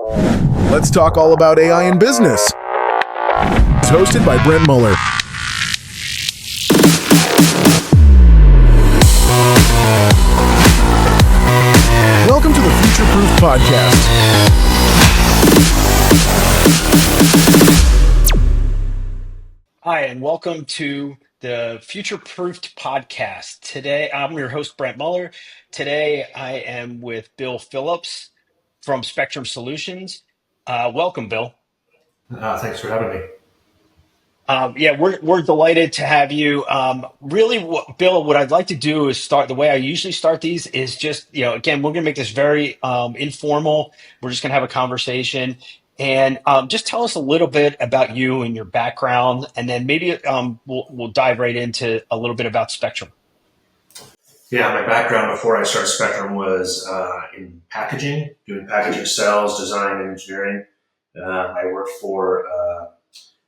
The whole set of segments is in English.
Let's talk all about AI in business. It's hosted by Brent Muller. Welcome to the Future Proof Podcast. Hi, and welcome to the Future Proofed Podcast. Today, I'm your host, Brent Muller. Today, I am with Bill Phillips from Spectrum Solutions. Welcome, Bill. Thanks for having me. We're delighted to have you. Bill, what I'd like to do is start the way I usually start these is just, again, we're going to make this very informal. We're just going to have a conversation and just tell us a little bit about you and your background, and then maybe we'll dive right into a little bit about Spectrum. Yeah, my background before I started Spectrum was in packaging, doing packaging sales, design, and engineering. I worked for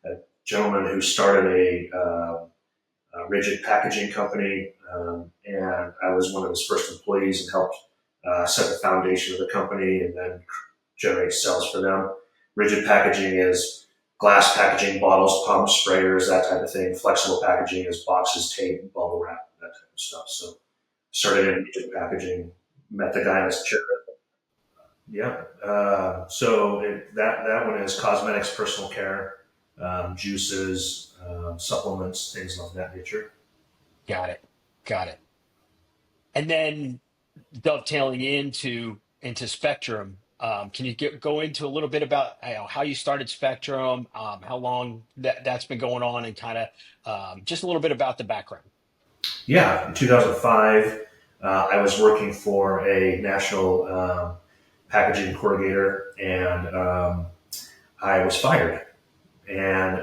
a gentleman who started a rigid packaging company, and I was one of his first employees and helped set the foundation of the company and then generate sales for them. Rigid packaging is glass packaging, bottles, pumps, sprayers, that type of thing. Flexible packaging is boxes, tape, bubble wrap, that type of stuff. So started in rigid packaging, met the guy in his chair. Yeah. That one is cosmetics, personal care, juices, supplements, things of that nature. Got it. And then dovetailing into Spectrum, can you go into a little bit about how you started Spectrum, how long that's been going on, and kind of just a little bit about the background? Yeah, in 2005, I was working for a national packaging corrugator, and I was fired. And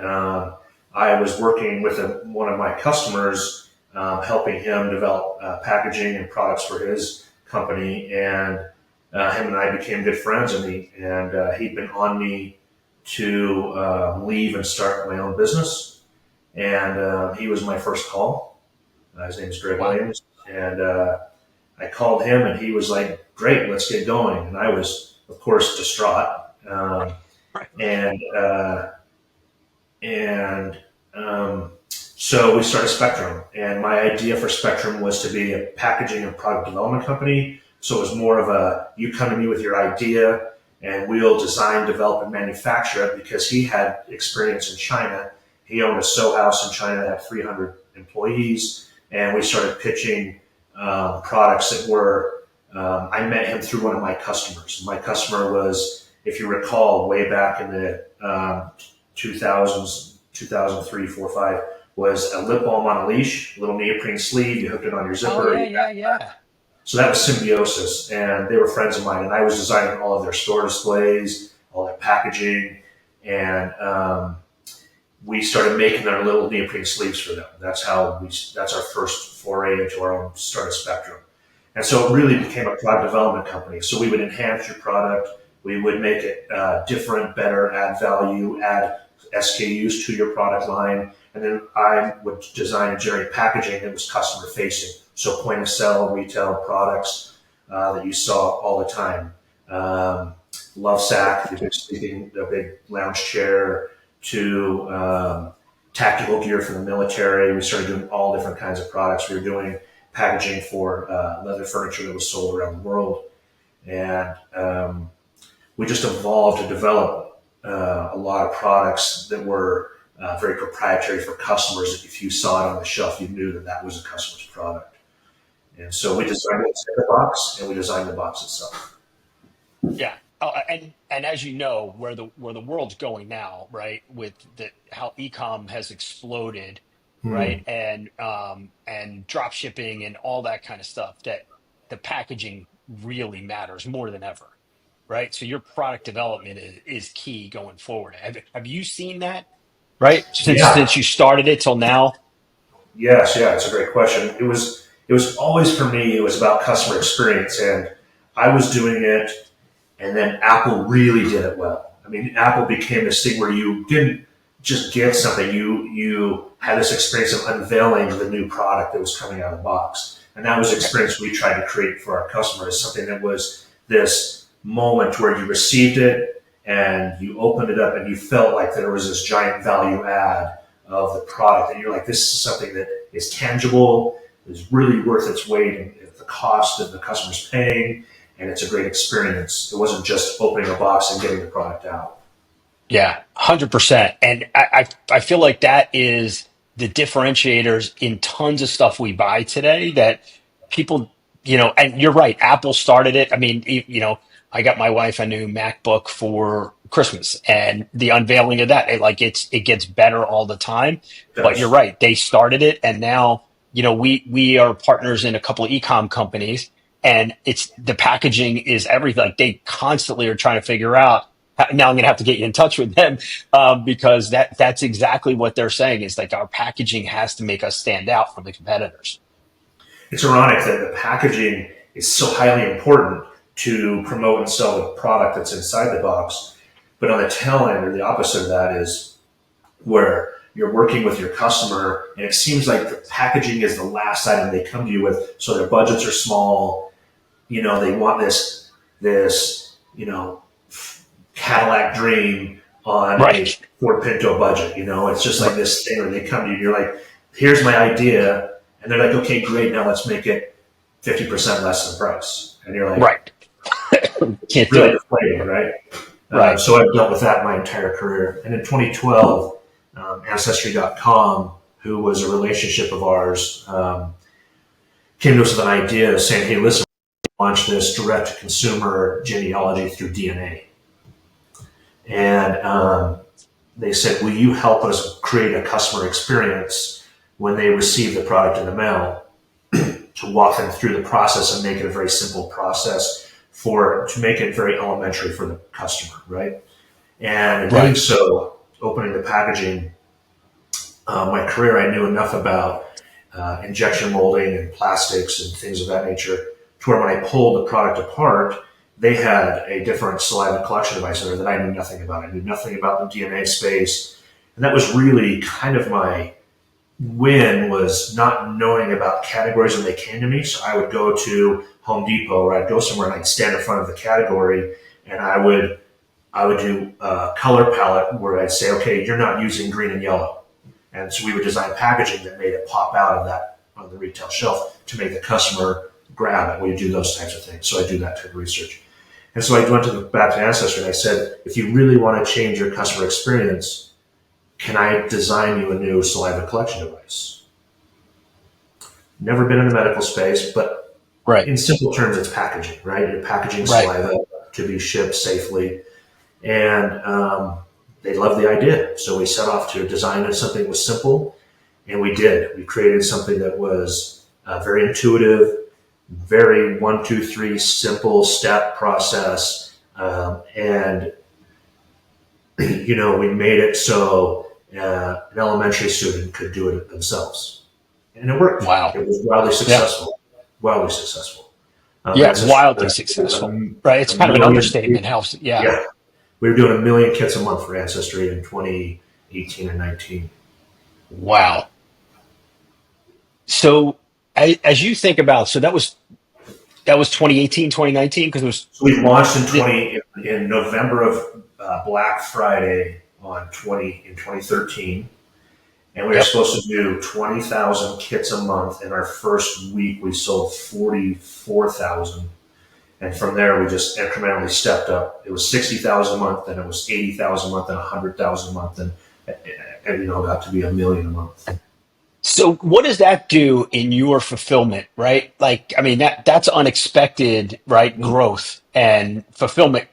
I was working with one of my customers, helping him develop packaging and products for his company. And him and I became good friends, and he'd been on me to leave and start my own business. And he was my first call. His name is Greg Williams. And I called him, and he was like, "Great, let's get going." And I was, of course, distraught. So we started Spectrum, and my idea for Spectrum was to be a packaging and product development company. So it was more of you come to me with your idea, and we'll design, develop, and manufacture it, because he had experience in China. He owned a sew house in China that had 300 employees, and we started pitching products that were, I met him through one of my customers. My customer was, if you recall, way back in the 2000s, 2003, 4, 5, was a lip balm on a leash, a little neoprene sleeve, you hooked it on your zipper. Oh, yeah. So that was Symbiosis, and they were friends of mine, and I was designing all of their store displays, all their packaging, and we started making their little neoprene sleeves for them. That's our first foray into our own start of Spectrum. And so it really became a product development company. So we would enhance your product, we would make it different, better, add value, add SKUs to your product line, and then I would design and generate packaging that was customer facing. So point of sale, retail products that you saw all the time. Love Sack, the big lounge chair, to tactical gear for the military. We started doing all different kinds of products. We were doing packaging for leather furniture that was sold around the world. And we just evolved to develop a lot of products that were very proprietary for customers. If you saw it on the shelf, you knew that was a customer's product. And so we designed the box, and we designed the box itself. Yeah. And as you know, where the world's going now, right, with how e-com has exploded, right, and drop shipping and all that kind of stuff, that the packaging really matters more than ever, right? So your product development is key going forward. Have you seen that, right, since you started it till now? Yes, yeah, it's a great question. It was always, for me, it was about customer experience, and I was doing it, and then Apple really did it well. I mean, Apple became this thing where you didn't just get something, you had this experience of unveiling the new product that was coming out of the box. And that was the experience we tried to create for our customers, something that was this moment where you received it, and you opened it up and you felt like there was this giant value add of the product, and you're like, this is something that is tangible, is really worth its weight in the cost that the customer's paying, and it's a great experience. It wasn't just opening a box and getting the product out. Yeah, 100%. And I feel like that is the differentiators in tons of stuff we buy today that people, and you're right, Apple started it. I mean, I got my wife a new MacBook for Christmas, and the unveiling of that, it gets better all the time. It But you're does. right, they started it, and now, we are partners in a couple of e-com companies, and it's the packaging is everything. Like they constantly are trying to figure out. Now I'm going to have to get you in touch with them, because that's exactly what they're saying is like our packaging has to make us stand out from the competitors. It's ironic that the packaging is so highly important to promote and sell the product that's inside the box. But on the tail end, or the opposite of that, is where you're working with your customer and it seems like the packaging is the last item they come to you with. So their budgets are small. They want this, Cadillac dream on a Right. Ford Pinto budget. It's just like this thing where they come to you and you're like, here's my idea. And they're like, okay, great. Now let's make it 50% less than price. And you're like, Right. Can't do really it. deflating, right? Right. So I've dealt with that my entire career. And in 2012, Ancestry.com, who was a relationship of ours, came to us with an idea saying, hey, listen, launch this direct-to-consumer genealogy through DNA. And they said, will you help us create a customer experience when they receive the product in the mail to walk them through the process and make it a very simple process to make it very elementary for the customer, right? And in doing Right. so, opening the packaging, my career, I knew enough about injection molding and plastics and things of that nature to where when I pulled the product apart, they had a different saliva collection device in there that I knew nothing about. I knew nothing about the DNA space. And that was really kind of my win, was not knowing about categories when they came to me. So I would go to Home Depot or I'd go somewhere and I'd stand in front of the category and I would do a color palette where I'd say, okay, you're not using green and yellow. And so we would design packaging that made it pop out of that on the retail shelf to make the customer grab it. We do those types of things. So I do that type of research. And so I went back to Ancestry and I said, if you really want to change your customer experience, can I design you a new saliva collection device? Never been in the medical space, but Right. in simple terms, it's packaging, right? You're packaging Right. saliva to be shipped safely. And they loved the idea. So we set off to design something that was simple, and we did. We created something that was very intuitive, very 1, 2, 3 simple step process. And, we made it so an elementary student could do it themselves. And it worked. Wow. It was wildly Yeah. successful. Wildly successful. Yeah. That's Wildly a, successful. Right. It's a kind of an million. understatement. Helps. Yeah. Yeah. We were doing 1 million kits a month for Ancestry in 2018 and 19. Wow. So as you think about, so that was 2018, 2019, because it was So we launched the, in November of Black Friday in 2013, and we were yep. supposed to do 20,000 kits a month. In our first week, we sold 44,000, and from there we just incrementally stepped up. It was 60,000 a month, then it was 80,000 a month, and 100,000 a month, and it got to be 1 million a month. So what does that do in your fulfillment, right? Like, I mean, that's unexpected, right? Growth and fulfillment,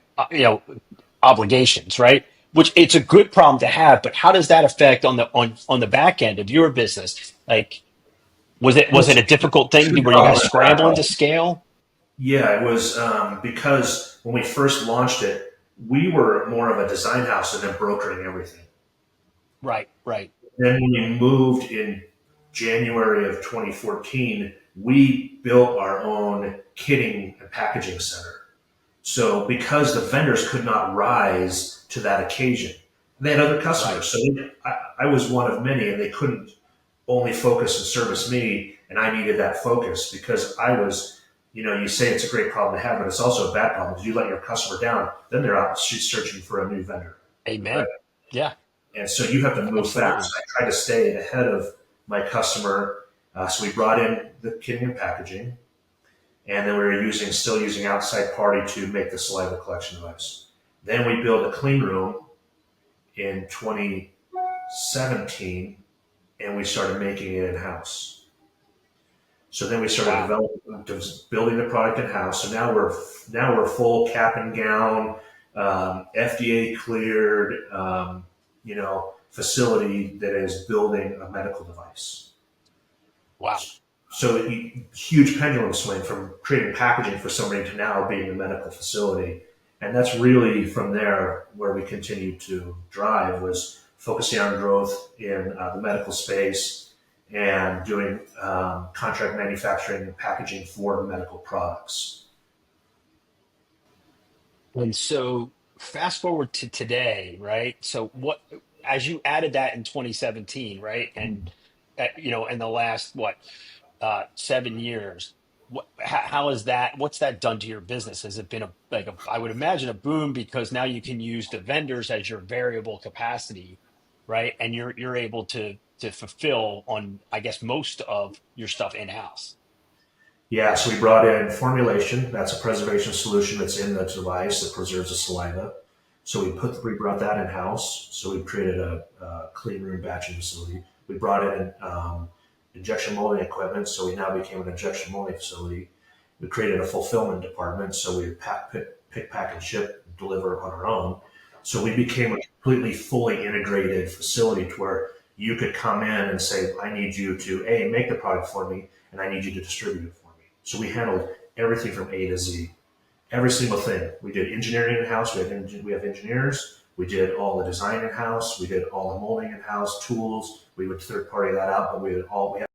obligations, right? Which it's a good problem to have, but how does that affect on the back end of your business? Like, Well, was it a difficult thing? Were you guys scrambling to scale? Yeah, it was because when we first launched it, we were more of a design house and then brokering everything. Right, right, Then when we moved in January of 2014, we built our own kitting and packaging center. So because the vendors could not rise to that occasion, they had other right. customers. So I was one of many, and they couldn't only focus and service me, and I needed that focus because I was you say it's a great problem to have, but it's also a bad problem because you let your customer down, then they're out searching for a new vendor, right? Amen. Yeah, And so you have to move absolutely. fast. I try to stay ahead of my customer. So we brought in the kitting and packaging, and then we were still using outside party to make the saliva collection device. Then we built a clean room in 2017, and we started making it in house. So then we started Wow. building the product in house. So now we're full cap and gown, FDA cleared, facility that is building a medical device. Wow. So huge pendulum swing from creating packaging for somebody to now being a medical facility. And that's really from there where we continued to drive, was focusing on growth in the medical space and doing contract manufacturing and packaging for medical products. And so fast forward to today, right? So as you added that in 2017, right? And in the last 7 years, how is that? What's that done to your business? Has it been I would imagine a boom because now you can use the vendors as your variable capacity, right? And you're able to fulfill on, I guess, most of your stuff in house. Yeah, so we brought in formulation. That's a preservation solution that's in the device that preserves the saliva. So we brought that in house. So we created a clean room batching facility. We brought in injection molding equipment. So we now became an injection molding facility. We created a fulfillment department. So we pick, pack, and ship, deliver on our own. So we became a completely fully integrated facility to where you could come in and say, I need you to make the product for me, and I need you to distribute it for me. So we handled everything from A to Z, every single thing. We did engineering in house. We have engineers. We did all the design in house. We did all the molding in house. Tools. We would third party that out, but we had a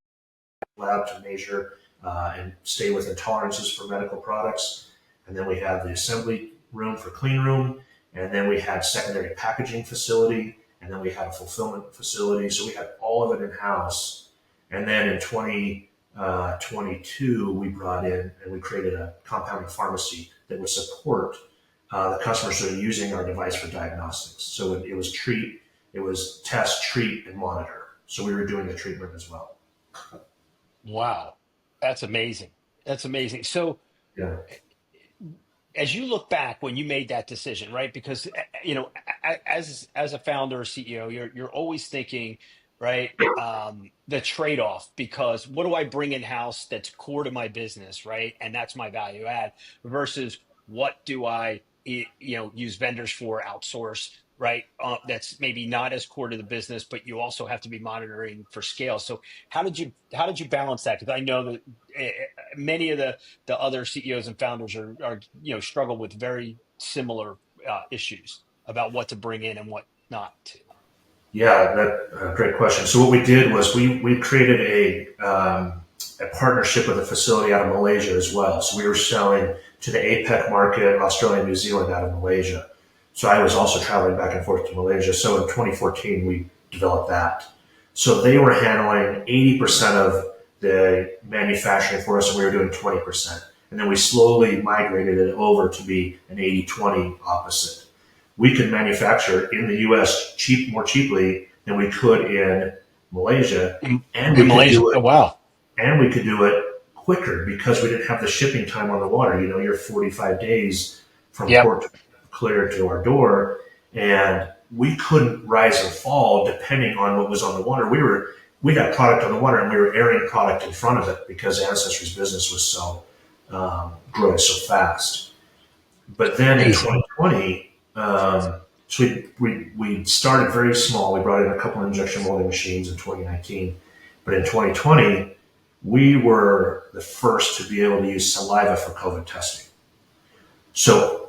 lab to measure and stay within tolerances for medical products. And then we had the assembly room for clean room, and then we had secondary packaging facility, and then we had a fulfillment facility. So we had all of it in house. And then in 2022, we brought in and we created a compounding pharmacy that would support the customers that are using our device for diagnostics. So it was test, treat, and monitor. So we were doing the treatment as well. Wow, that's amazing. That's amazing. So Yeah. as you look back when you made that decision, right? Because as a founder or CEO, you're always thinking, right, the trade-off, because what do I bring in house that's core to my business, right? And that's my value add versus what do I use vendors for, outsource, right? That's maybe not as core to the business, but you also have to be monitoring for scale. So how did you balance that? Because I know that many of the other CEOs and founders are struggle with very similar issues about what to bring in and what not to. Yeah, great question. So what we did was we created a partnership with a facility out of Malaysia as well. So we were selling to the APEC market, Australia and New Zealand out of Malaysia. So I was also traveling back and forth to Malaysia. So in 2014, we developed that. So they were handling 80% of the manufacturing for us, and we were doing 20%. And then we slowly migrated it over to be an 80-20 opposite. We could manufacture in the U.S. more cheaply than we could in Malaysia, and In we could Malaysia. do Oh, it, wow. quicker because we didn't have the shipping time on the water. You're 45 days from Yep. port to clear to our door, and we couldn't rise and fall depending on what was on the water. We got product on the water, and we were airing product in front of it because Ancestry's business was so growing so fast. But then in Amazing. 2020, so we started very small. We brought in a couple of injection molding machines in 2019. But in 2020, we were the first to be able to use saliva for COVID testing. So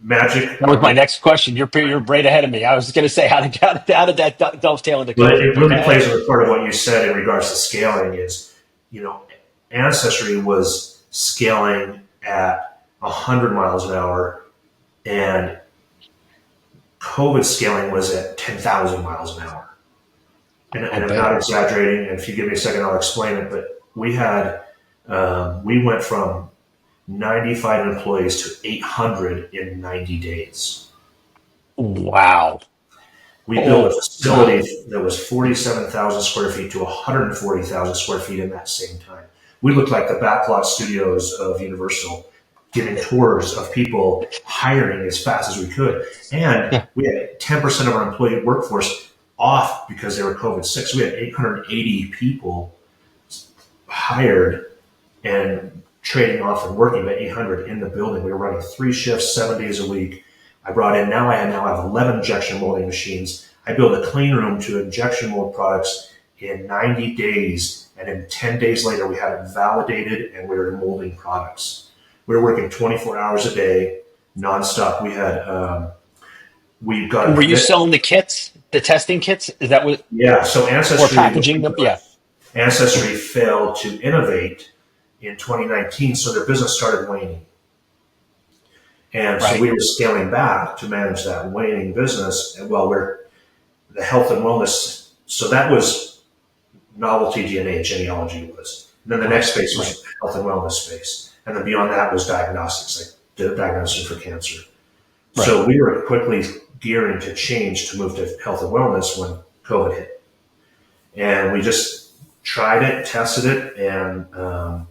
magic. That was my next question. You're right ahead of me. I was going to say, how did that dovetail into But COVID? it But go really plays ahead. a part of what you said in regards to scaling is, you know, Ancestry was scaling at 100 miles an hour, and COVID scaling was at 10,000 miles an hour. I'll And I'm bet. not exaggerating. And if you give me a second, I'll explain it. But we went from 95 employees to 800 in 90 days. Wow. We built a facility that was 47,000 square feet to 140,000 square feet in that same time. We looked like the backlot studios of Universal, giving tours of people, hiring as fast as we could. And we had 10% of our employee workforce off because they were COVID sick. So we had 880 people hired and trading off and working, but 800 in the building. We were running 3 shifts, 7 days a week. I brought in, now I have 11 injection molding machines. I built a clean room to injection mold products in 90 days. And then 10 days later, we had it validated and we were molding products. We were working 24 hours a day, nonstop. Were you selling the kits, the testing kits? Is that what? Yeah. So Or packaging them? Yeah. Ancestry failed to innovate in 2019. So their business started waning. And so we were scaling back to manage that waning business. And we're the health and wellness. So that was novelty DNA, genealogy was. And then the next space was health and wellness space. And then beyond that was diagnostics, like diagnosis for cancer. Right. So we were quickly gearing to change to move to health and wellness when COVID hit. And we just tried it, tested it, and it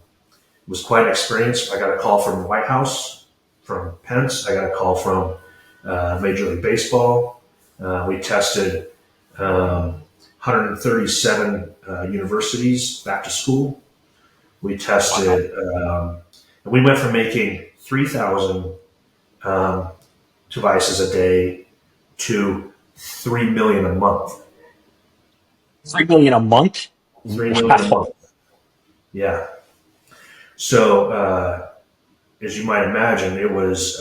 was quite an experience. I got a call from the White House, from Pence. I got a call from Major League Baseball. We tested 137 universities back to school. We tested, and we went from making 3,000 devices a day to 3 million a month. 3 million a month? 3 million a month. Yeah. So, as you might imagine, it was,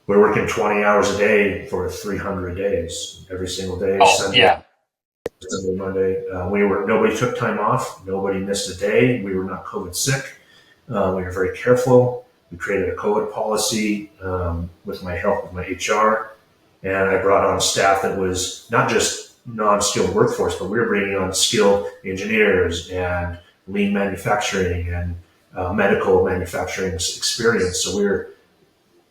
we're working 20 hours a day for 300 days, every single day. Sunday, Sunday, Monday. Nobody took time off. Nobody missed a day. We were not COVID sick. We were very careful. We created a COVID policy with my help with my HR. And I brought on staff that was not just non-skilled workforce, but we were bringing on skilled engineers and lean manufacturing and medical manufacturing experience. So we were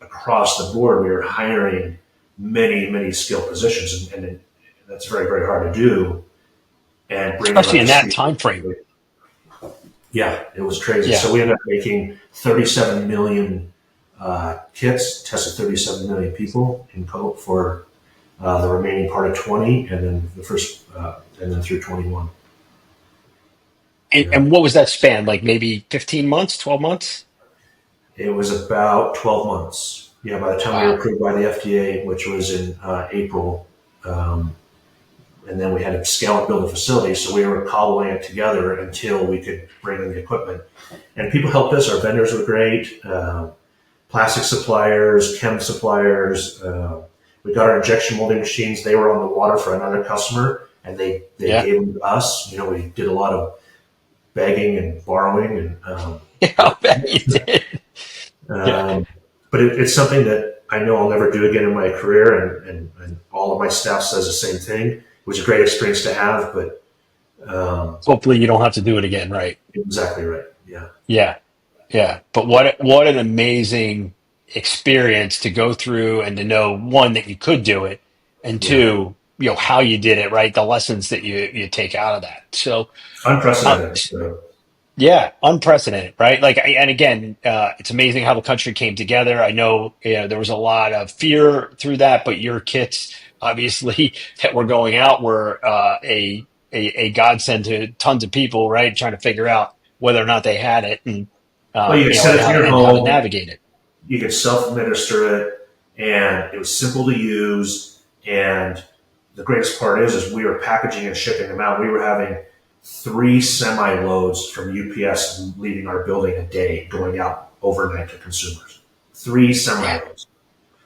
across the board. We were hiring many, many skilled positions, and that's very, very hard to do. And especially in that time frame. Yeah, it was crazy. Yeah. So we ended up making 37 million kits, tested 37 million people in COVID for the remaining part of 20, and then and then through 21. And what was that span? Like maybe 15 months, 12 months? It was about 12 months. Yeah, by the time we were approved by the FDA, which was in April, and then we had to scale and build a facility. So we were cobbling it together until we could bring in the equipment. And people helped us. Our vendors were great. Plastic suppliers, chem suppliers. We got our injection molding machines. They were on the water for another customer, and they gave them to us. We did a lot of begging and borrowing. And I bet you did. But it's something that I know I'll never do again in my career, and all of my staff says the same thing. It was a great experience to have, but hopefully you don't have to do it again, right? Exactly right. Yeah. But what an amazing experience to go through, and to know, one, that you could do it, and two, how you did it, right? The lessons that you take out of that. So unprecedented. Yeah, unprecedented, right? And again, it's amazing how the country came together. I know there was a lot of fear through that, but your kits, obviously, that were going out were a godsend to tons of people, right? Trying to figure out whether or not they had it, and you could set it in your home, how to navigate it. You could self-administer it, and it was simple to use. And the greatest part is we were packaging and shipping them out. We were having 3 semi-loads from UPS leaving our building a day, going out overnight to consumers. 3 semi-loads.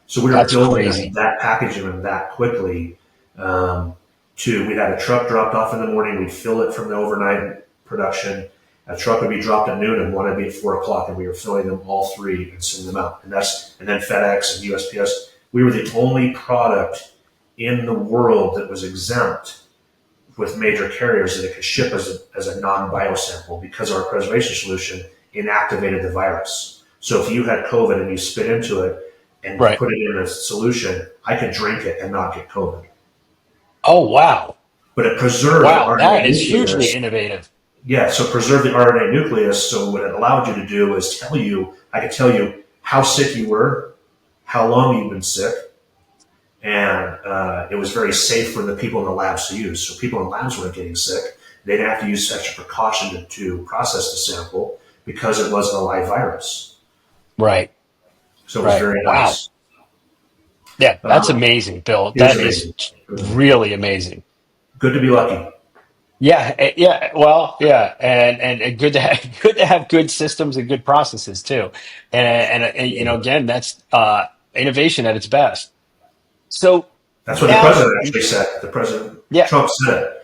So we were building that, packaging them that quickly. We had a truck dropped off in the morning. We'd fill it from the overnight production. A truck would be dropped at noon, and one would be at 4 o'clock, and we were filling them all 3 and sending them out. And then FedEx and USPS. We were the only product in the world that was exempt with major carriers that it could ship as a non-biosample, because our preservation solution inactivated the virus. So if you had COVID and you spit into it and Right. put it in a solution, I could drink it and not get COVID. Oh, wow. But it preserved the Wow. RNA That is hugely nucleus. innovative. Yeah, so preserve the RNA nucleus. So what it allowed you to do is I could tell you how sick you were, how long you've been sick, and it was very safe for the people in the labs to use. So people in labs weren't getting sick. They didn't have to use extra precaution to process the sample because it wasn't a live virus. Right. So it was very Wow. nice. Yeah, that's amazing, Bill. It was That is amazing. It was amazing. really amazing. Good to be lucky. Yeah, yeah. Well, yeah, and good to have good systems and good processes too. And you know, again, that's innovation at its best. So That's what the now, president actually said. The president yeah, Trump said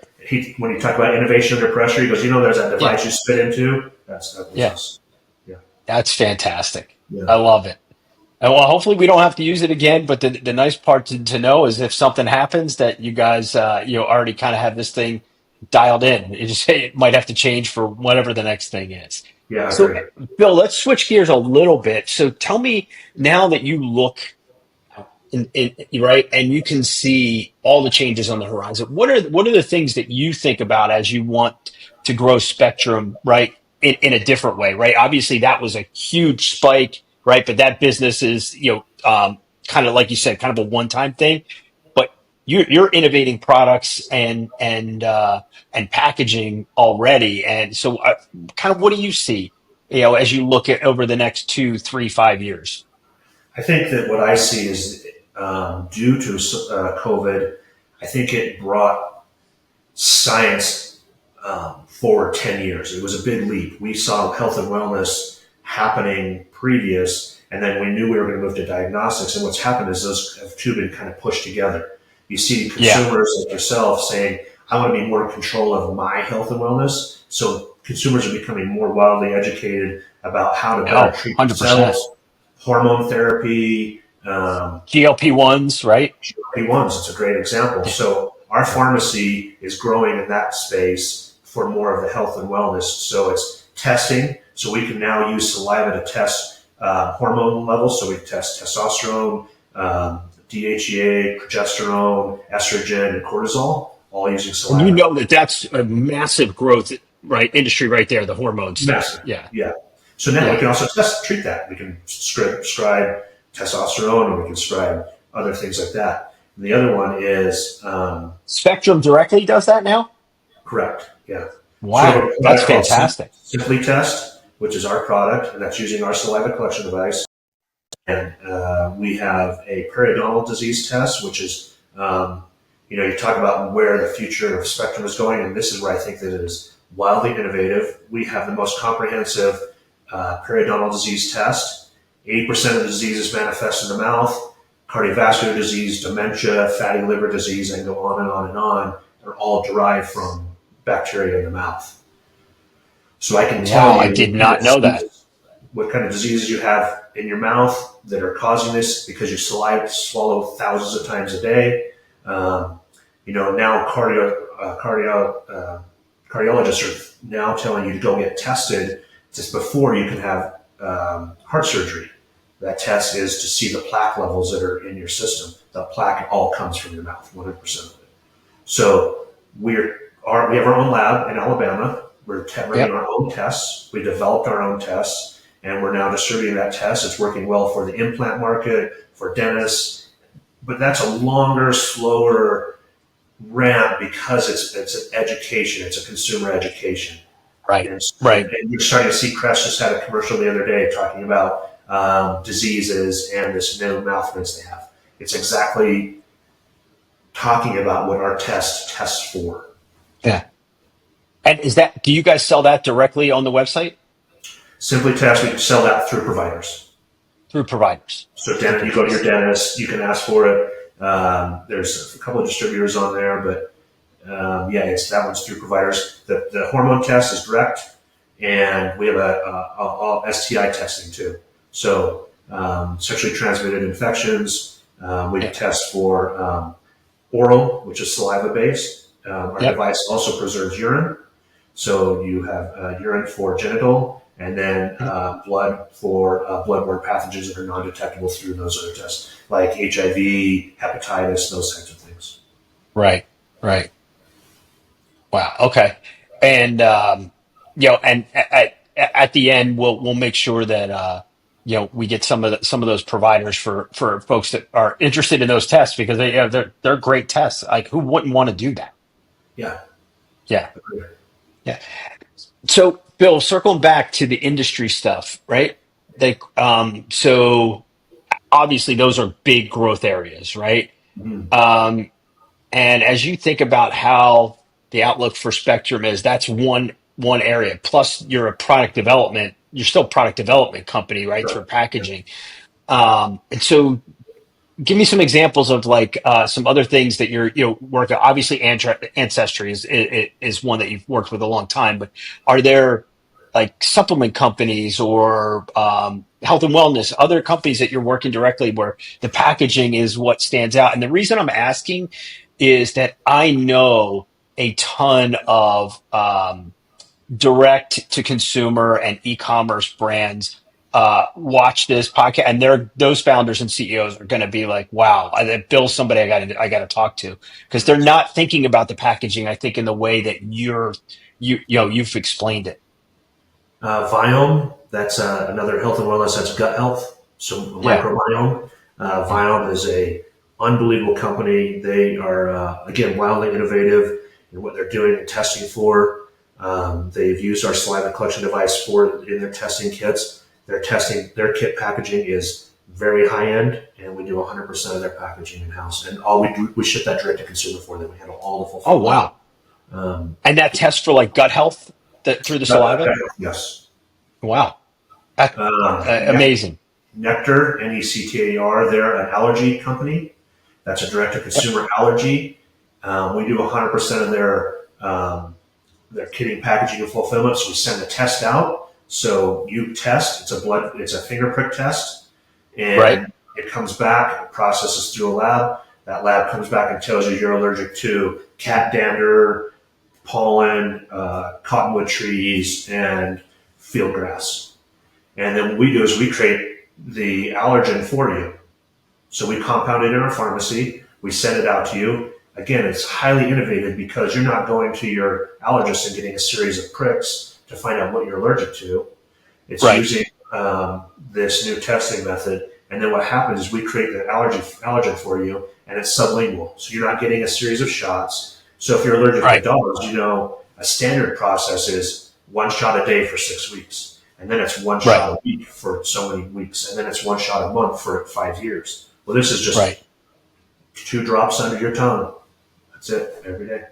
when he talked about innovation under pressure, he goes, there's that yeah, device you spit into. That was yeah. us. Yeah, That's fantastic. yeah, I love it. And well, hopefully we don't have to use it again. But the nice part to know is if something happens that you guys already kind of have this thing dialed in. You just say it might have to change for whatever the next thing is. yeah. I So, agree. Bill, let's switch gears a little bit. So, tell me now that you look right, and you can see all the changes on the horizon. What are the things that you think about as you want to grow Spectrum, right, in a different way, right? Obviously, that was a huge spike, right? But that business is, kind of like you said, kind of a one-time thing. But you're innovating products and packaging already, and so kind of what do you see, as you look at over the next 2, 3, 5 years? I think that what I see is due to COVID, I think it brought science forward 10 years. It was a big leap. We saw health and wellness happening previous, and then we knew we were going to move to diagnostics. And what's happened is those have two been kind of pushed together. You see Yeah. consumers like yourself saying, I want to be more in control of my health and wellness. So consumers are becoming more wildly educated about how to better Oh, treat 100%. themselves, hormone therapy, GLP-1s, right? GLP-1s. It's a great example. So our pharmacy is growing in that space for more of the health and wellness. So it's testing. So we can now use saliva to test hormone levels. So we test testosterone, DHEA, progesterone, estrogen, and cortisol, all using And you saliva. know that's a massive growth, right? Industry right there, the hormone stuff. Massive. Yeah. Yeah. So now we Yeah. can also treat that. We can prescribe testosterone, and we can prescribe other things like that. And the other one is Spectrum directly does that now? correct. Yeah. So we have Wow. a That's product called fantastic. Simply Test, which is our product, and that's using our saliva collection device. And we have a periodontal disease test, which is, you talk about where the future of Spectrum is going, and this is where I think that it is wildly innovative. We have the most comprehensive periodontal disease test. 80% of the diseases manifest in the mouth. Cardiovascular disease, dementia, fatty liver disease, and go on and on and on, are all derived from bacteria in the mouth. So I can Wow, tell I you did not know that. what kind of diseases you have in your mouth that are causing this because you swallow thousands of times a day. Now cardiologists are now telling you to go get tested just before you can have heart surgery. That test is to see the plaque levels that are in your system. The plaque all comes from your mouth, 100% of it. So we have our own lab in Alabama. We're running Yep. our own tests. We developed our own tests, and we're now distributing that test. It's working well for the implant market, for dentists, but that's a longer, slower ramp because it's an education. It's a consumer education. Right. And, Right. and you're starting to see Crest just had a commercial the other day talking about diseases and this new mouth rinse they have. It's exactly talking about what our test tests for. Yeah. And do you guys sell that directly on the website? Simply Test, we sell that through providers. Through providers. So you go to your dentist, you can ask for it. There's a couple of distributors on there, but that one's through providers. The hormone test is direct, and we have a STI testing too. So sexually transmitted infections. We test for oral, which is saliva-based. Our Yep. device also preserves urine. So you have urine for genital and then blood for bloodborne pathogens that are non-detectable through those other tests, like HIV, hepatitis, those types of things. Right. Right. Wow. Okay. And and at the end, we'll make sure that we get some of those providers for folks that are interested in those tests, because they're great tests. Like, who wouldn't want to do that? Yeah. Yeah. Yeah. So, Bill, circling back to the industry stuff, right? So obviously those are big growth areas, right? Mhm. Um, And as you think about how the outlook for Spectrum is, that's one area. Plus, you're still a product development company, right? Right. For packaging. And so give me some examples of like some other things that you're working. Obviously, Ancestry is one that you've worked with a long time, but are there like supplement companies or health and wellness, other companies that you're working directly where the packaging is what stands out? And the reason I'm asking is that I know a ton of direct to consumer and e-commerce brands watch this podcast, and those founders and CEOs are going to be like, wow, Bill's somebody I got to talk to, because they're not thinking about the packaging, I think, in the way that you've explained it. Viome, that's another health and wellness. That's gut health, so Yeah. microbiome. Viome is a unbelievable company. They are again wildly innovative in what they're doing and testing for. They've used our saliva collection device in their testing kits. Their kit packaging is very high end, and we do 100% of their packaging in house. And all we ship that direct to consumer for them. We handle all the Oh, fulfillment. wow. And that test for like gut health through the saliva. Yes. Wow. That- Um, Amazing. Nectar, Nectar, they're an allergy company. That's a direct-to-consumer allergy. We do 100% of their kitting, packaging, and fulfillment. So we send the test out. So you test. It's a finger prick test, Right. and it comes back. It processes through a lab. That lab comes back and tells you you're allergic to cat dander, pollen, cottonwood trees, and field grass. And then what we do is we create the allergen for you. So we compound it in our pharmacy. We send it out to you. Again, it's highly innovative because you're not going to your allergist and getting a series of pricks to find out what you're allergic to. It's Right. using this new testing method. And then what happens is we create the allergen for you, and it's sublingual. So you're not getting a series of shots. So if you're allergic Right. to dogs, a standard process is one shot a day for 6 weeks. And then it's one Right. shot a week for so many weeks. And then it's one shot a month for 5 years. Well, this is just Right. 2 drops under your tongue. That's it, every day.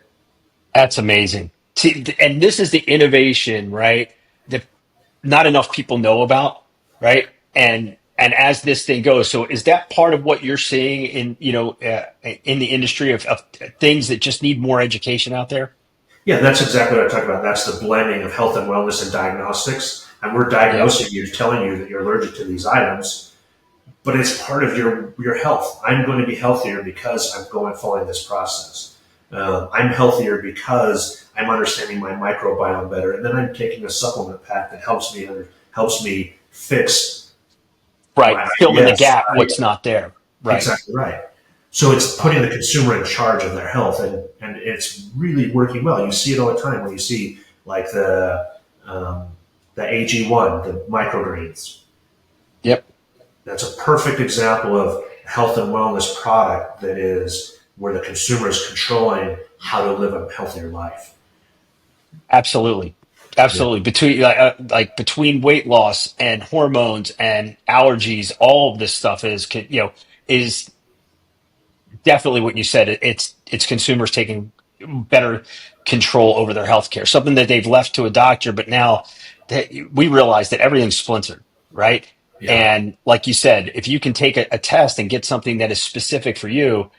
That's amazing. See, and this is the innovation, right? That not enough people know about, right? And as this thing goes, so is that part of what you're seeing in the industry of things that just need more education out there? Yeah, that's exactly what I talk about. That's the blending of health and wellness and diagnostics. And we're Yep. diagnosing you, telling you that you're allergic to these items, but it's part of your health. I'm going to be healthier because I'm following this process. I'm healthier because I'm understanding my microbiome better, and then I'm taking a supplement pack that helps me fix Right. my Fill in the IBS. gap, what's not there. Right. Exactly right. So it's putting the consumer in charge of their health, and it's really working well. You see it all the time when you see like the AG1, the microgreens. Yep. That's a perfect example of a health and wellness product that is where the consumer is controlling how to live a healthier life. Absolutely. Yeah. Absolutely. Between weight loss and hormones and allergies, all of this stuff is definitely what you said. It's consumers taking better control over their healthcare, something that they've left to a doctor, but now that we realize that everything's splintered, right? Yeah. And like you said, if you can take a test and get something that is specific for you,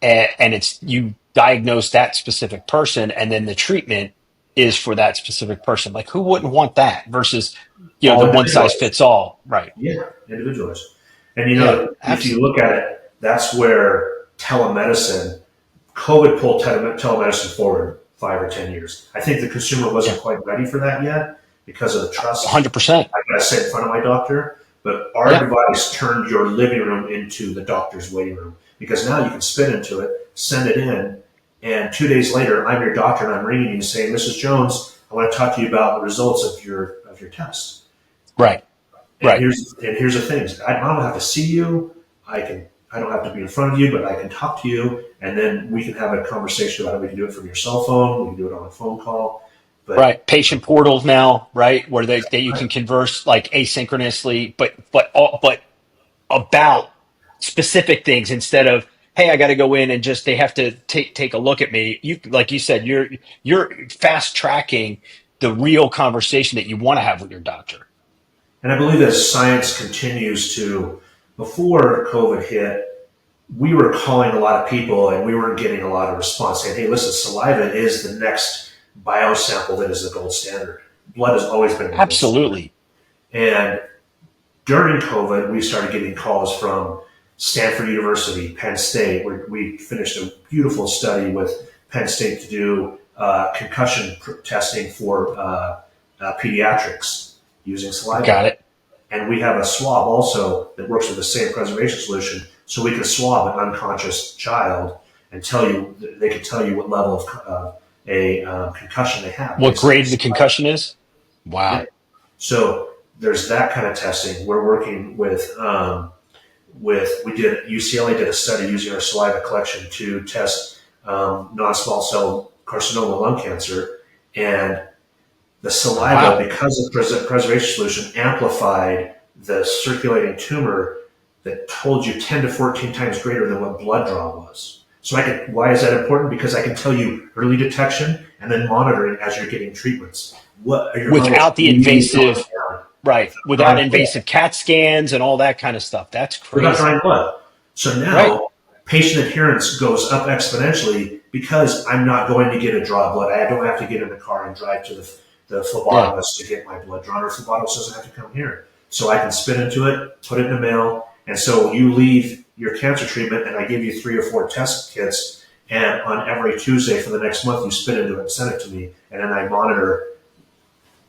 and it's you diagnose that specific person, and then the treatment is for that specific person. Like, who wouldn't want that versus All the one size individuals. fits all, right? Yeah, individualized. And Yeah, if you absolutely. look at it, that's where telemedicine, COVID pulled telemedicine forward 5 or 10 years. I think the consumer wasn't quite ready for that yet, because of the trust 100%. I got to sit in front of my doctor. But our device turned your living room into the doctor's waiting room, because now you can spit into it, send it in, and 2 days later, I'm your doctor and I'm ringing you saying, Mrs. Jones, I want to talk to you about the results of your test. Right. And Right. here's the thing: I don't have to see you. I don't have to be in front of you, but I can talk to you, and then we can have a conversation about it. We can do it from your cell phone. We can do it on a phone call. But Right. Patient portals now, right, where you can converse like asynchronously, but about specific things instead of, hey, I got to go in and just they have to take a look at me. You, like you said, you're fast tracking the real conversation that you want to have with your doctor. and I believe as science continues to, before COVID hit, we were calling a lot of people and we weren't getting a lot of response saying, hey, listen, saliva is the next biosample that is the gold standard. Blood has always been the gold standard. Absolutely. And during COVID, we started getting calls from Stanford University, Penn State, where we finished a beautiful study with Penn State to do concussion testing for pediatrics using saliva. Got it. And we have a swab also that works with the same preservation solution, so we can swab an unconscious child and they can tell you what level of concussion they have. What grade the concussion is? Yeah. Wow. So there's that kind of testing. We're working UCLA did a study using our saliva collection to test non-small cell carcinoma lung cancer, and the saliva, Wow. because of preservation solution, amplified the circulating tumor that told you 10 to 14 times greater than what blood draw was. So why is that important? Because I can tell you early detection and then monitoring as you're getting treatments. What are your Without the invasive, right, without drawing blood, invasive CAT scans and all that kind of stuff. That's without crazy. drawing blood? So Right. now patient adherence goes up exponentially because I'm not going to get a draw blood. I don't have to get in the car and drive to the Yeah. phlebotomist to get my blood drawn, or phlebotomist doesn't have to come here. So I can spit into it, put it in the mail, and so you leave your cancer treatment, and I give you 3 or 4 test kits, and on every Tuesday for the next month, you spit into it and send it to me, and then I monitor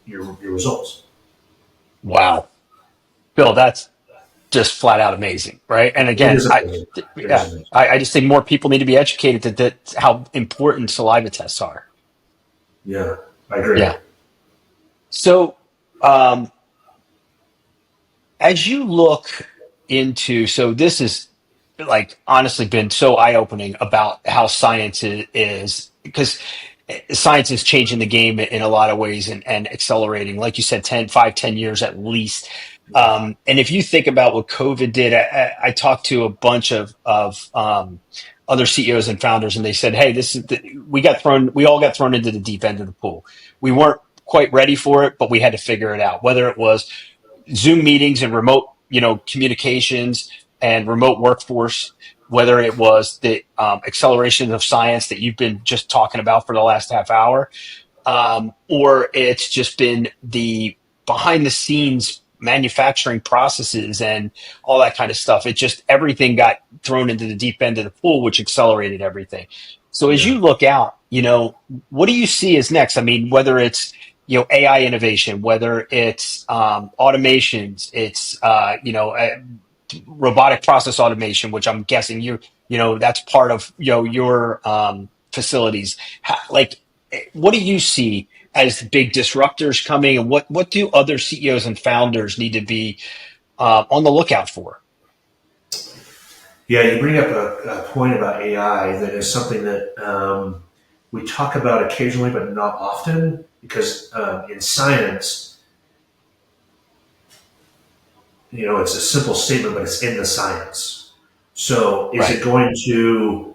your results. Wow. Bill, that's just flat out amazing, right? And It again, is amazing. It is amazing. I just think more people need to be educated that how important saliva tests are. Yeah, I agree. Yeah. So, um, as you look into, so this is like honestly been so eye opening about how science is, because science is changing the game in a lot of ways and accelerating, like you said, 10 years at least. And if you think about what COVID did, I talked to a bunch of other CEOs and founders, and they said, hey, we all got thrown into the deep end of the pool. We weren't quite ready for it, but we had to figure it out, whether it was Zoom meetings and remote, communications and remote workforce, whether it was the acceleration of science that you've been just talking about for the last half hour, or it's just been the behind the scenes manufacturing processes and all that kind of stuff. It just everything got thrown into the deep end of the pool, which accelerated everything. So as Yeah. you look out, what do you see as next? I mean, whether it's AI innovation, whether it's automations, it's robotic process automation, which I'm guessing that's part of your facilities. What do you see as the big disruptors coming, and what do other CEOs and founders need to be on the lookout for? Yeah, you bring up a point about AI that is something that we talk about occasionally, but not often, because in science, it's a simple statement, but it's in the science. So is Right. it going to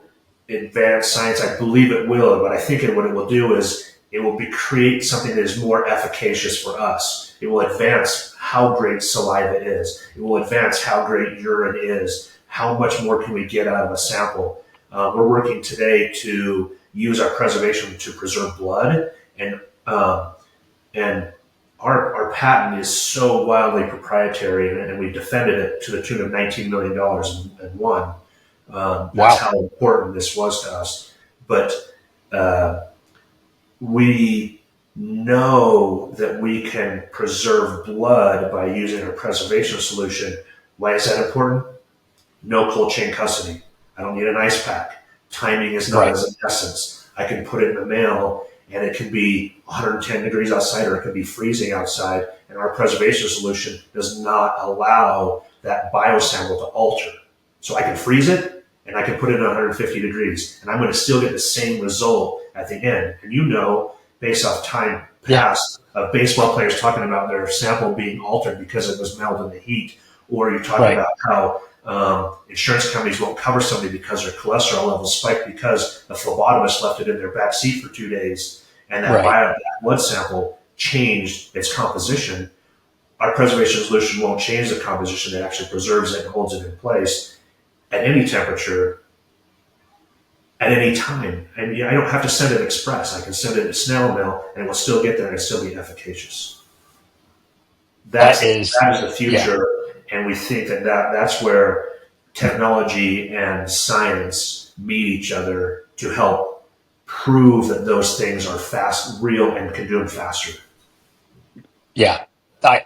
advance science? I believe it will, but I think what it will do is it will create something that is more efficacious for us. It will advance how great saliva is. It will advance how great urine is. How much more can we get out of a sample? We're working today to use our preservation to preserve blood, and and our patent is so wildly proprietary, and we defended it to the tune of $19 million and won. That's Wow. how important this was to us. But we know that we can preserve blood by using a preservation solution. Why is that important? No cold chain custody. I don't need an ice pack. Timing is not Right. as of essence. I can put it in the mail and it can be 110 degrees outside or it could be freezing outside. And our preservation solution does not allow that biosample to alter. So I can freeze it and I can put it at 150 degrees and I'm going to still get the same result at the end. And based off time past of baseball players talking about their sample being altered because it was melted in the heat, or you're talking about how insurance companies won't cover somebody because their cholesterol levels spiked because the phlebotomist left it in their back seat for 2 days and that blood sample changed its composition. Our preservation solution won't change the composition. It actually preserves it and holds it in place at any temperature, at any time. And I don't have to send it express. I can send it in snail mail and it will still get there and it'll still be efficacious. That is the future. And we think that's where technology and science meet each other to help prove that those things are fast, real, and can do them faster. Yeah. I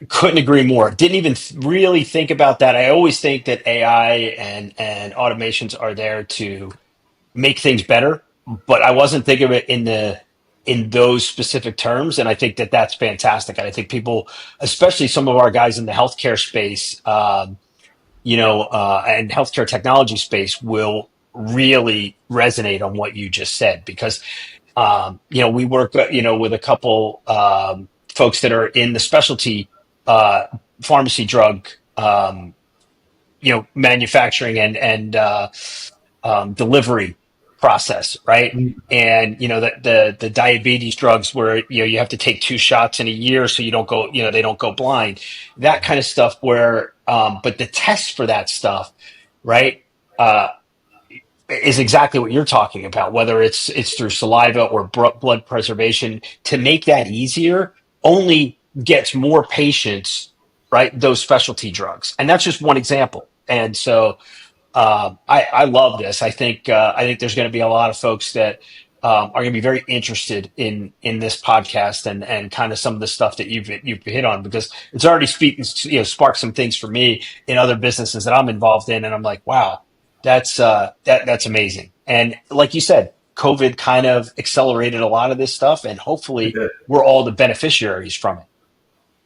couldn't agree more. Didn't even really think about that. I always think that AI and automations are there to make things better, but I wasn't thinking of it in those specific terms. And I think that that's fantastic. And I think people, especially some of our guys in the healthcare space, and healthcare technology space, will really resonate on what you just said because we work with a couple folks that are in the specialty pharmacy drug manufacturing and delivery process, right? And the diabetes drugs where you have to take 2 shots in a year so you don't go they don't go blind, that kind of stuff. Where but the tests for that stuff, right? Is exactly what you're talking about, whether it's through saliva or blood preservation. To make that easier only gets more patients, right? Those specialty drugs, and that's just one example. And so I love this. I think there's going to be a lot of folks that are going to be very interested in this podcast and kind of some of the stuff that you've hit on, because it's already sparked some things for me in other businesses that I'm involved in, and I'm like, wow, that's amazing. And like you said, COVID kind of accelerated a lot of this stuff, and hopefully we're all the beneficiaries from it.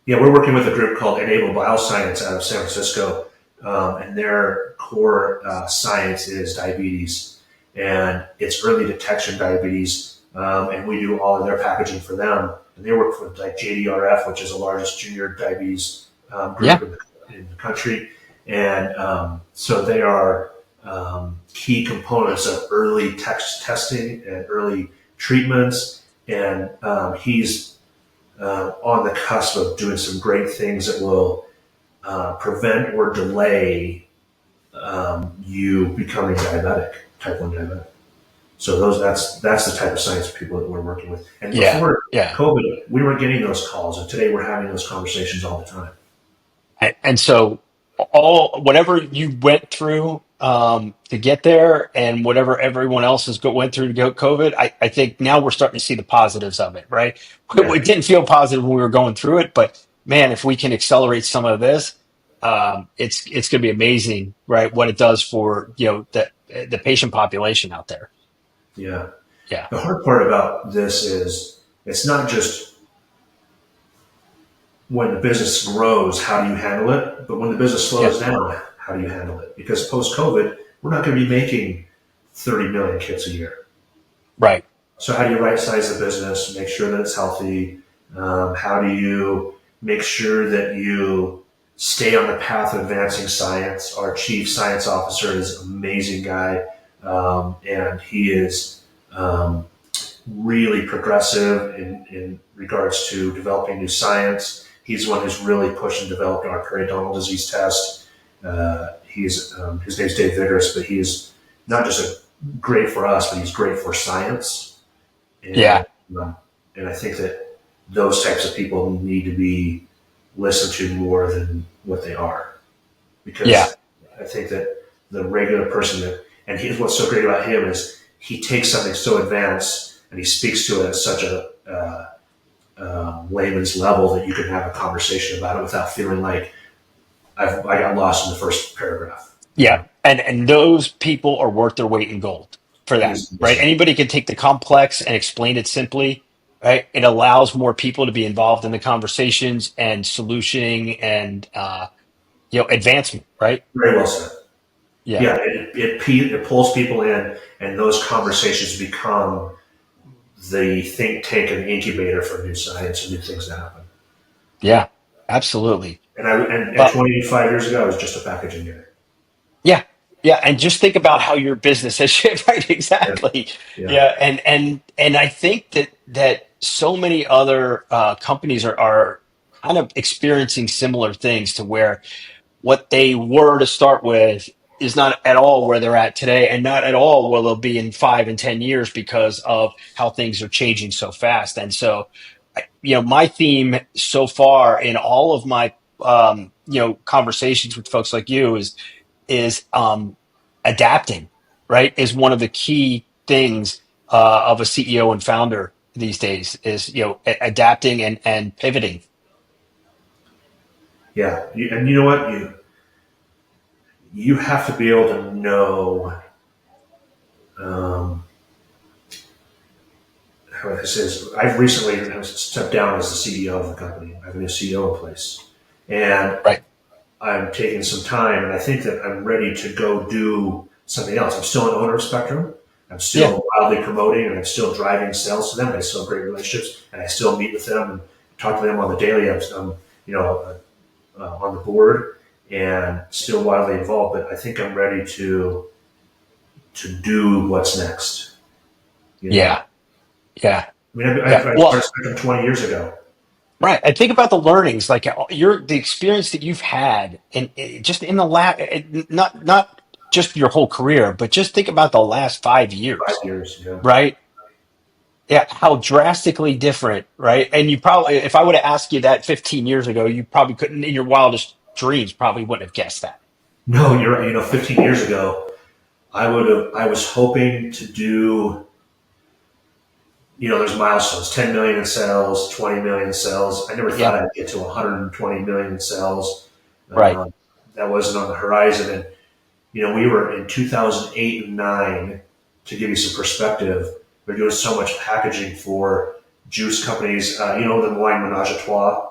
Yeah, we're working with a group called Enable Bioscience out of San Francisco, and their core science is diabetes, and it's early detection diabetes, and we do all of their packaging for them. And they work with like JDRF, which is the largest junior diabetes group in the country, and so they are key components of early testing and early treatments. And he's on the cusp of doing some great things that will prevent or delay you becoming diabetic, type 1 diabetic. So that's the type of science people that we're working with. And before COVID, we weren't getting those calls, and today we're having those conversations all the time. And so whatever you went through to get there, and whatever everyone else went through to go COVID, I think now we're starting to see the positives of it, right? Yeah. It didn't feel positive when we were going through it, but man, if we can accelerate some of this, it's going to be amazing, right? What it does for the patient population out there. Yeah. Yeah. The hard part about this is it's not just when the business grows, how do you handle it? But when the business slows down, how do you handle it? Because post-COVID, we're not going to be making 30 million kits a year. Right. So how do you right-size the business, make sure that it's healthy? How do you make sure that you stay on the path of advancing science? Our chief science officer is an amazing guy, and he is really progressive in regards to developing new science. He's the one who's really pushed and developed our periodontal disease test. His name's Dave Vigorous, but he's not just great for us, but he's great for science. And, and I think that those types of people need to be listened to more than what they are. Because I think that the regular person, what's so great about him is he takes something so advanced and he speaks to it at such a layman's level that you can have a conversation about it without feeling like I got lost in the first paragraph. Yeah. And those people are worth their weight in gold for that, He's right? amazing. Anybody can take the complex and explain it simply, right? It allows more people to be involved in the conversations and solutioning and, advancement, right? Very well said. Yeah. Yeah, it pulls people in, and those conversations become the think tank and the incubator for new science and new things to happen. Yeah, absolutely. And Well, 25 years ago, I was just a packaging guy. yeah. Yeah. And just think about how your business has shifted, right? Yeah, Exactly. yeah, Yeah. And I think that so many other companies are kind of experiencing similar things to where what they were to start with is not at all where they're at today, and not at all where they'll be in 5 and 10 years because of how things are changing so fast. And so, my theme so far in all of my conversations with folks like you is adapting, right? Is one of the key things of a CEO and founder these days is adapting and pivoting. yeah. And you know what? You have to be able to know. Um, how this is. I've recently stepped down as the CEO of the company. I have a new CEO in place, and Right. I'm taking some time, and I think that I'm ready to go do something else. I'm still an owner of Spectrum. I'm Yeah. still wildly promoting, and I'm still driving sales to them. I still have great relationships, and I still meet with them and talk to them on the daily. I'm on the board and still wildly involved. But I think I'm ready to do what's next. You know, Yeah. Yeah. I mean, Yeah. I Well, started Spectrum 20 years ago. right. And think about the learnings, like the experience that you've had, and just in the last, not just your whole career, but just think about the last 5 years, 5 years, yeah. right? Yeah, how drastically different, right? And you probably, if I would have asked you that 15 years ago, you probably couldn't, in your wildest dreams, probably wouldn't have guessed that. No, you're right. 15 years ago, I was hoping to do, there's milestones, 10 million in sales, 20 million in sales. I never thought Yeah, I'd get to 120 million in sales. right. Um, that wasn't on the horizon. And, we were in 2008 and 9, to give you some perspective, we are doing so much packaging for juice companies. The wine Menage a Trois.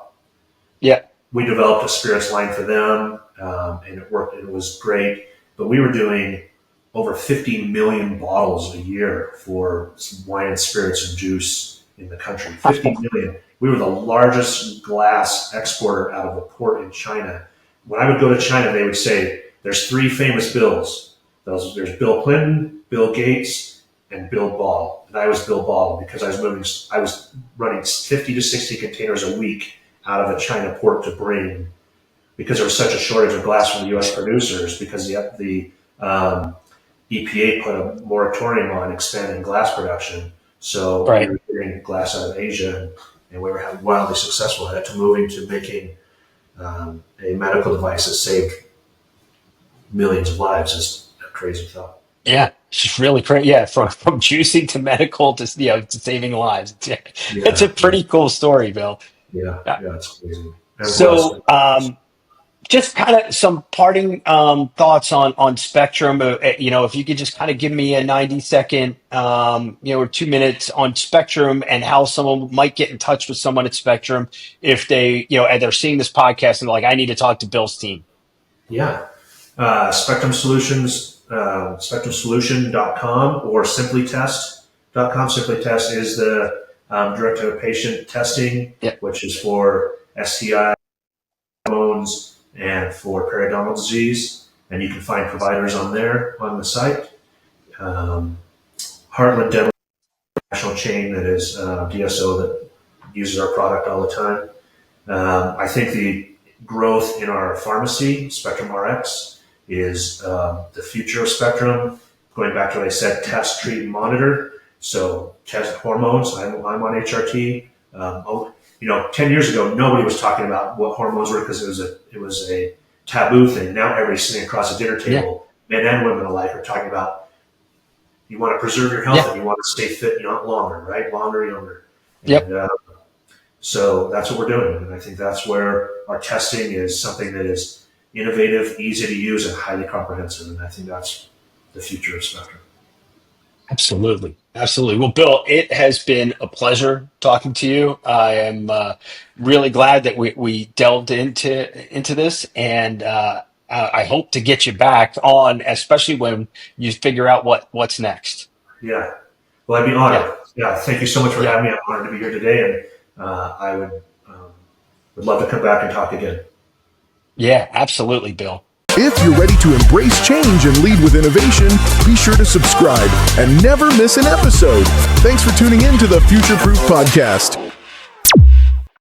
Yeah, We developed a spirits line for them, and it worked. It was great. But we were doing over 50 million bottles a year for wine and spirits and juice in the country. 50 million. We were the largest glass exporter out of a port in China. When I would go to China, they would say, there's three famous Bills. There's Bill Clinton, Bill Gates, and Bill Ball. And I was Bill Ball because I was running 50 to 60 containers a week out of a China port to bring, because there was such a shortage of glass from the U.S. producers, because the EPA put a moratorium on expanding glass production. So we right. were getting glass out of Asia, and we were wildly successful at it, to moving to making a medical device that saved millions of lives is a crazy thought. Yeah, it's just really crazy. Yeah, from juicing to medical to to saving lives. It's a Yeah, yeah, pretty cool story, Bill. yeah, Yeah. yeah, it's crazy. And what else? So, just kind of some parting thoughts on Spectrum. If you could just kind of give me a 90-second, or 2 minutes on Spectrum and how someone might get in touch with someone at Spectrum if they, and they're seeing this podcast and they're like, I need to talk to Bill's team. Yeah. Spectrum Solutions, spectrumsolution.com or simplytest.com. Simplytest is the direct-to-patient testing, Yeah. which is for STI, hormones, and for periodontal disease. And you can find providers on the site. Heartland Dental, national chain that is DSO that uses our product all the time. I think the growth in our pharmacy, Spectrum RX, is the future of Spectrum. Going back to what I said, test, treat, and monitor. So test hormones. I'm on HRT. 10 years ago, nobody was talking about what hormones were, because it was a taboo thing. Now everybody's sitting across a dinner Yeah. table, men and women alike, are talking about You want to preserve your health Yeah. and you want to stay fit longer, right? Longer, younger. Yep. And, so that's what we're doing. And I think that's where our testing is something that is innovative, easy to use, and highly comprehensive. And I think that's the future of Spectrum. Absolutely. Absolutely. Well, Bill, it has been a pleasure talking to you. I am really glad that we delved into this, and I hope to get you back on, especially when you figure out what's next. Yeah. Well, I'd be Yeah. honored. Yeah. Thank you so much for Yeah. having me. I'm honored to be here today. And I would love to come back and talk again. Yeah, absolutely, Bill. If you're ready to embrace change and lead with innovation, be sure to subscribe and never miss an episode. Thanks for tuning in to the Future Proof Podcast.